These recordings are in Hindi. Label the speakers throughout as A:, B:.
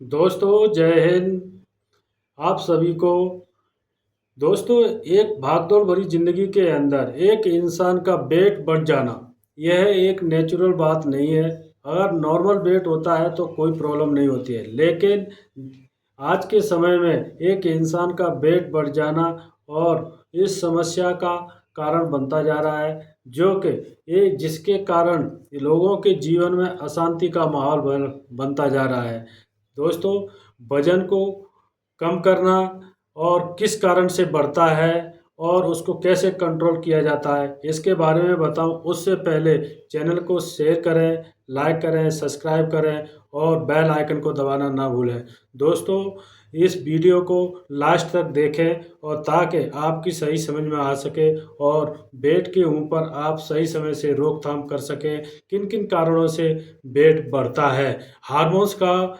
A: दोस्तों जय हिंद। आप सभी को दोस्तों, एक भागदौड़ भरी जिंदगी के अंदर एक इंसान का वेट बढ़ जाना यह एक नेचुरल बात नहीं है। अगर नॉर्मल वेट होता है तो कोई प्रॉब्लम नहीं होती है, लेकिन आज के समय में एक इंसान का वेट बढ़ जाना और इस समस्या का कारण बनता जा रहा है, जो कि ये जिसके कारण लोगों के जीवन में अशांति का माहौल बनता जा रहा है। दोस्तों, वजन को कम करना और किस कारण से बढ़ता है और उसको कैसे कंट्रोल किया जाता है, इसके बारे में बताऊं उससे पहले चैनल को शेयर करें, लाइक करें, सब्सक्राइब करें और बेल आइकन को दबाना ना भूलें। दोस्तों, इस वीडियो को लास्ट तक देखें और ताकि आपकी सही समझ में आ सके और वेट के ऊपर आप सही समय से रोकथाम कर सकें। किन किन कारणों से वेट बढ़ता है। हार्मोन्स का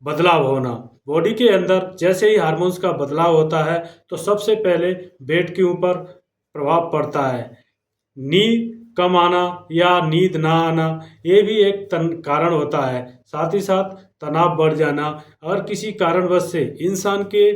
A: बदलाव होना। बॉडी के अंदर जैसे ही हार्मोन्स का बदलाव होता है तो सबसे पहले वेट के ऊपर प्रभाव पड़ता है। नींद कम आना या नींद ना आना, ये भी एक कारण होता है। साथ ही साथ तनाव बढ़ जाना। अगर किसी कारणवश से इंसान के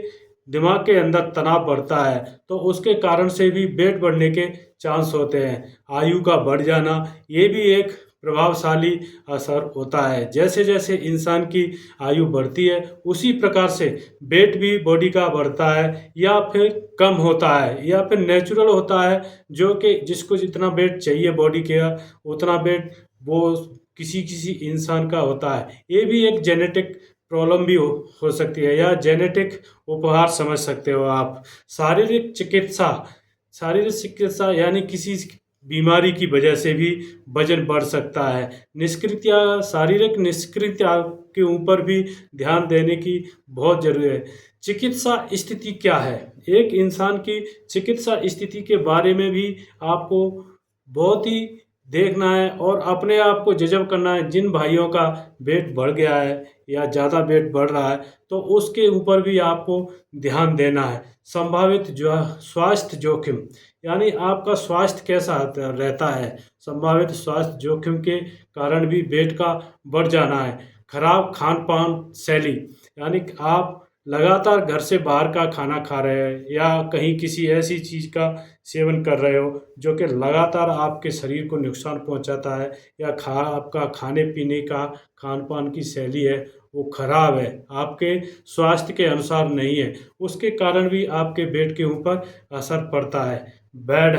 A: दिमाग के अंदर तनाव बढ़ता है तो उसके कारण से भी वेट बढ़ने के चांस होते हैं। आयु का बढ़ जाना, ये भी एक प्रभावशाली असर होता है। जैसे जैसे इंसान की आयु बढ़ती है उसी प्रकार से वेट भी बॉडी का बढ़ता है या फिर कम होता है या फिर नेचुरल होता है, जो कि जिसको जितना वेट चाहिए बॉडी के उतना वेट वो किसी किसी इंसान का होता है। ये भी एक जेनेटिक प्रॉब्लम भी हो सकती है या जेनेटिक उपहार समझ सकते हो आप। शारीरिक चिकित्सा शारीरिक चिकित्सा यानी किसी बीमारी की वजह से भी वजन बढ़ सकता है। निष्क्रियता शारीरिक निष्क्रियता के ऊपर भी ध्यान देने की बहुत ज़रूरी है। चिकित्सा स्थिति क्या है, एक इंसान की चिकित्सा स्थिति के बारे में भी आपको बहुत ही देखना है और अपने आप को जजब करना है। जिन भाइयों का वेट बढ़ गया है या ज़्यादा वेट बढ़ रहा है तो उसके ऊपर भी आपको ध्यान देना है। संभावित जो स्वास्थ्य जोखिम, यानी आपका स्वास्थ्य कैसा रहता है। संभावित स्वास्थ्य जोखिम के कारण भी वेट का बढ़ जाना है। खराब खान पान शैली, यानी कि आप लगातार घर से बाहर का खाना खा रहे हैं या कहीं किसी ऐसी चीज़ का सेवन कर रहे हो जो कि लगातार आपके शरीर को नुकसान पहुंचाता है, या आपका खाने पीने का खान पान की शैली है वो खराब है, आपके स्वास्थ्य के अनुसार नहीं है, उसके कारण भी आपके वेट के ऊपर असर पड़ता है। बैड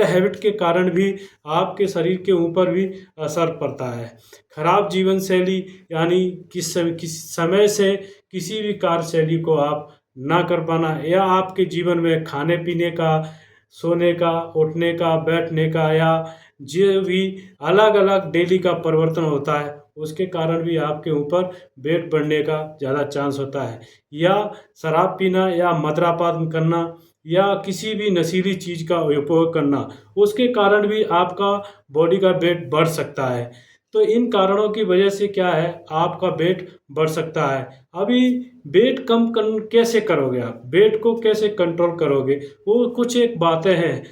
A: हैबिट के कारण भी आपके शरीर के ऊपर भी असर पड़ता है। खराब जीवन शैली, यानी किस समय से किसी भी कार्यशैली को आप ना कर पाना या आपके जीवन में खाने पीने का, सोने का, उठने का, बैठने का या जो भी अलग अलग डेली का परिवर्तन होता है उसके कारण भी आपके ऊपर वेट बढ़ने का ज़्यादा चांस होता है। या शराब पीना या मद्यपान करना या किसी भी नशीली चीज़ का उपयोग करना, उसके कारण भी आपका बॉडी का वेट बढ़ सकता है। तो इन कारणों की वजह से क्या है, आपका वेट बढ़ सकता है। अभी वेट कम कैसे करोगे, आप वेट को कैसे कंट्रोल करोगे, वो कुछ एक बातें हैं।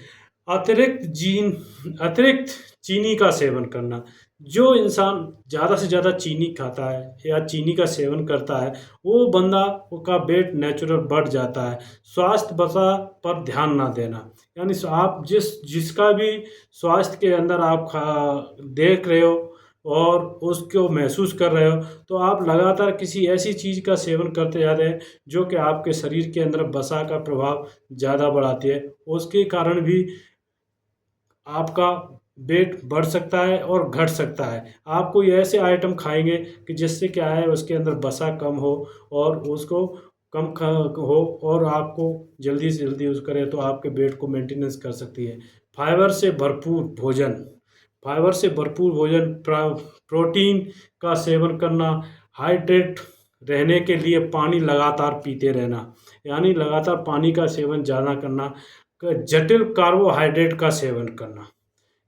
A: अतिरिक्त चीनी का सेवन करना। जो इंसान ज़्यादा से ज़्यादा चीनी खाता है या चीनी का सेवन करता है वो बंदा का वेट नेचुरल बढ़ जाता है। स्वास्थ्य वसा पर ध्यान ना देना, यानी आप जिसका भी स्वास्थ्य के अंदर आप देख रहे हो और उसको महसूस कर रहे हो तो आप लगातार किसी ऐसी चीज़ का सेवन करते जा रहे हैं जो कि आपके शरीर के अंदर वसा का प्रभाव ज़्यादा बढ़ाती है, उसके कारण भी आपका वेट बढ़ सकता है और घट सकता है। आप कोई ऐसे आइटम खाएँगे कि जिससे क्या है उसके अंदर वसा कम हो और उसको कम हो और आपको जल्दी से जल्दी यूज़ करें तो आपके वेट को मेंटेनेंस कर सकती है। फाइबर से भरपूर भोजन फाइबर से भरपूर भोजन, प्रोटीन का सेवन करना, हाइड्रेट रहने के लिए पानी लगातार पीते रहना, यानी लगातार पानी का सेवन ज़्यादा करना। जटिल कार्बोहाइड्रेट का सेवन करना,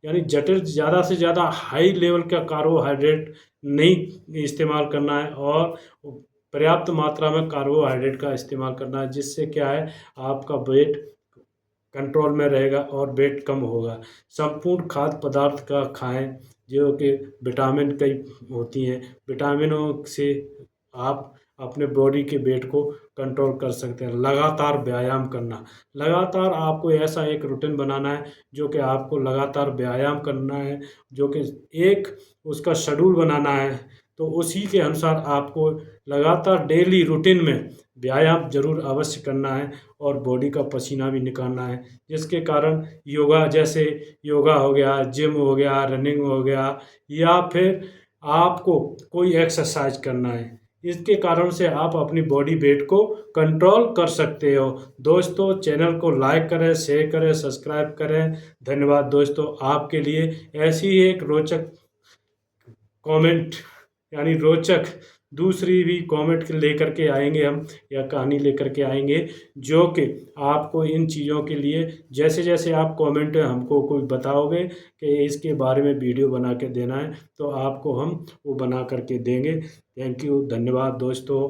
A: यानी जटिल ज़्यादा से ज़्यादा हाई लेवल का कार्बोहाइड्रेट नहीं इस्तेमाल करना है और पर्याप्त मात्रा में कार्बोहाइड्रेट का इस्तेमाल करना है, जिससे क्या है आपका वेट कंट्रोल में रहेगा और वेट कम होगा। संपूर्ण खाद्य पदार्थ का खाएं जो कि विटामिन कई होती हैं, विटामिनों से आप अपने बॉडी के वेट को कंट्रोल कर सकते हैं। लगातार व्यायाम करना, लगातार आपको ऐसा एक रूटीन बनाना है जो कि आपको लगातार व्यायाम करना है, जो कि एक उसका शेड्यूल बनाना है। तो उसी के अनुसार आपको लगातार डेली रूटीन में व्यायाम जरूर अवश्य करना है और बॉडी का पसीना भी निकालना है, जिसके कारण योगा, जैसे योगा हो गया, जिम हो गया, रनिंग हो गया, या फिर आपको कोई एक्सरसाइज करना है, इसके कारण से आप अपनी बॉडी वेट को कंट्रोल कर सकते हो। दोस्तों, चैनल को लाइक करें, शेयर करें, सब्सक्राइब करें। धन्यवाद दोस्तों। आपके लिए ऐसी ही एक रोचक कमेंट, यानी रोचक दूसरी भी कमेंट लेकर के आएंगे हम, या कहानी लेकर के आएंगे, जो कि आपको इन चीज़ों के लिए, जैसे जैसे आप कमेंट हमको कोई बताओगे कि इसके बारे में वीडियो बना के देना है, तो आपको हम वो बना करके देंगे। थैंक यू, धन्यवाद दोस्तों।